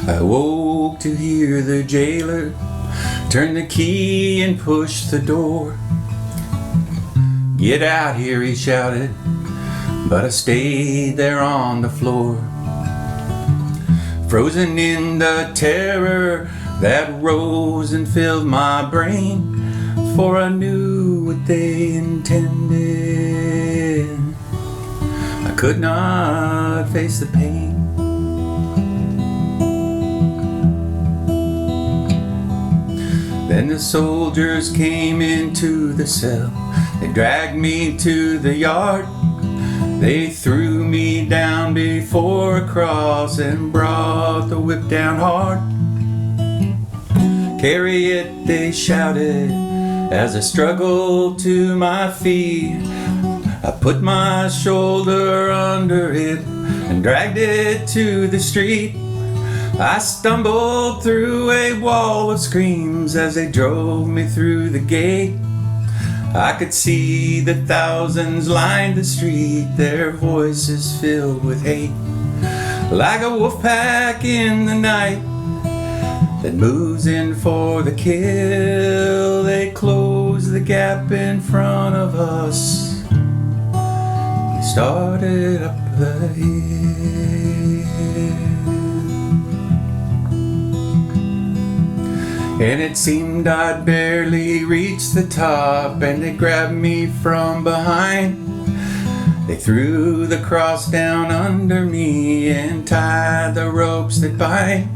I woke to hear the jailer turn the key and push the door. "Get out here," he shouted, but I stayed there on the floor, frozen in the terror that rose and filled my brain, for I knew what they intended. I could not face the pain. Then the soldiers came into the cell. They dragged me to the yard. They threw me down before a cross and brought the whip down hard. "Carry it," they shouted, as I struggled to my feet. I put my shoulder under it and dragged it to the street. I stumbled through a wall of screams as they drove me through the gate. I could see the thousands lined the street, their voices filled with hate. Like a wolf pack in the night that moves in for the kill, they closed the gap in front of us. They started up the hill. And it seemed I'd barely reached the top, and they grabbed me from behind. They threw the cross down under me and tied the ropes that bind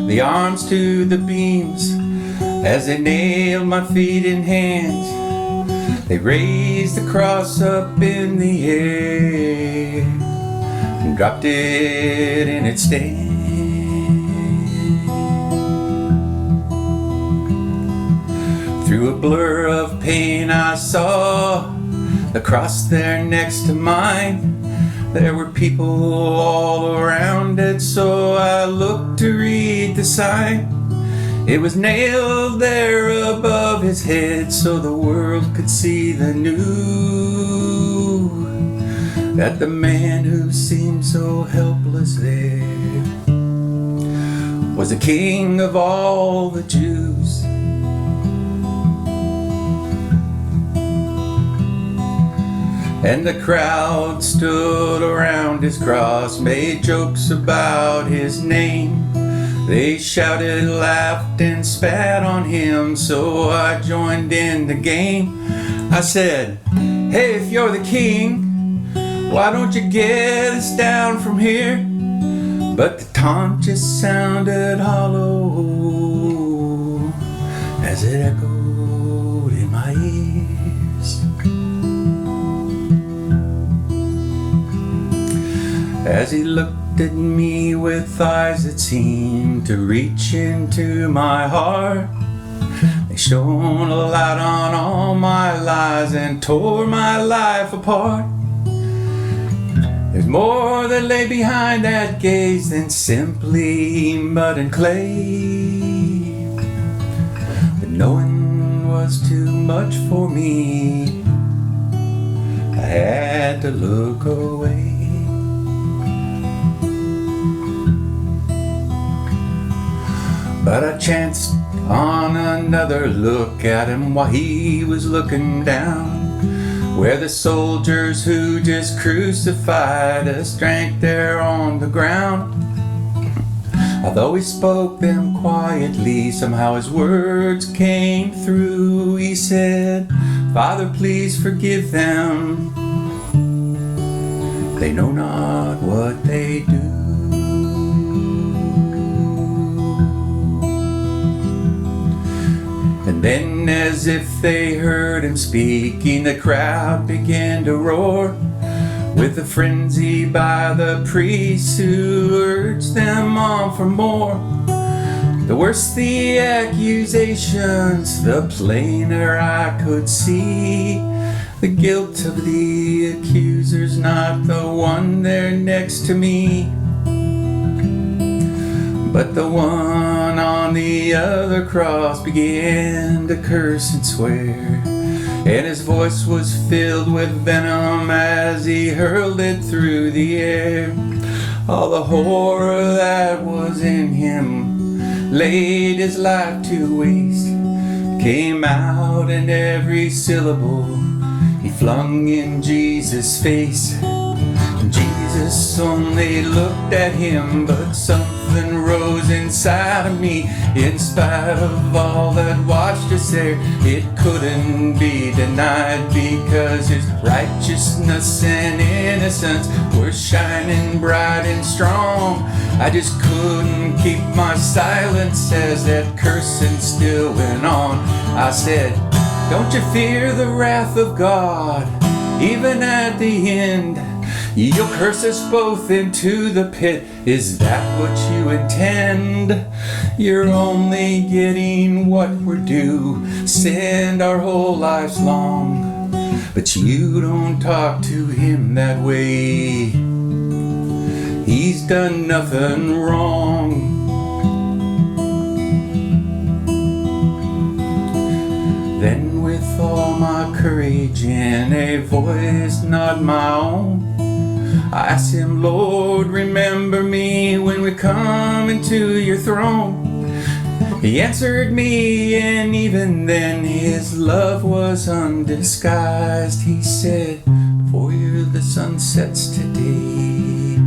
the arms to the beams as they nailed my feet and hands. They raised the cross up in the air and dropped it in its stand. Through a blur of pain I saw the cross there next to mine. There were people all around it, so I looked to read the sign. It was nailed there above his head, so the world could see the new, that the man who seemed so helpless there was the King of all the Jews. And the crowd stood around his cross, made jokes about his name. They shouted, laughed, and spat on him, so I joined in the game. I said, "Hey, if you're the king, why don't you get us down from here?" But the taunt just sounded hollow as it echoed in my ears. As he looked at me with eyes that seemed to reach into my heart, they shone a light on all my lies and tore my life apart. There's more that lay behind that gaze than simply mud and clay. But knowing was too much for me, I had to look away. But I chanced on another look at him while he was looking down, where the soldiers who just crucified us drank there on the ground. Although he spoke them quietly, somehow his words came through. He said, "Father, please forgive them. They know not what they do." And then, as if they heard him speaking, the crowd began to roar with the frenzy by the priests who urged them on for more. The worse the accusations, the plainer I could see the guilt of the accusers, not the one there next to me, but the one on the other cross began to curse and swear, and his voice was filled with venom as he hurled it through the air. all the horror that was in him, laid his life to waste, came out in every syllable he flung in Jesus' face. Jesus only looked at him, but something rose inside of me. In spite of all that watched us there, it couldn't be denied, because his righteousness and innocence were shining bright and strong. I just couldn't keep my silence as that cursing still went on. I said, don't you fear the wrath of God, even at the end? You'll curse us both into the pit. Is that what you intend? You're only getting what we're due, sinned our whole lives long. But you don't talk to him that way. He's done nothing wrong. Then with all my courage in a voice not my own, I asked him, Lord, remember me when we come into your throne. He answered me, and even then his love was undisguised. He said, before the sun sets today,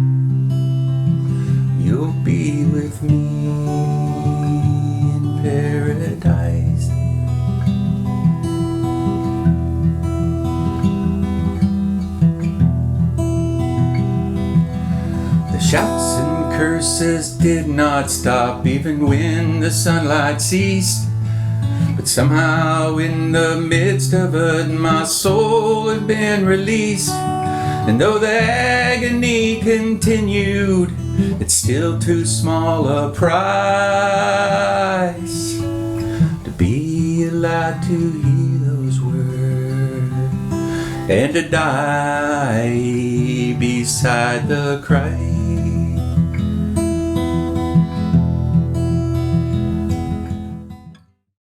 you'll be with me in paradise. Shouts and curses did not stop even when the sunlight ceased. But somehow in the midst of it, my soul had been released. And though the agony continued, it's still too small a price to be allowed to hear those words and to die beside the Christ.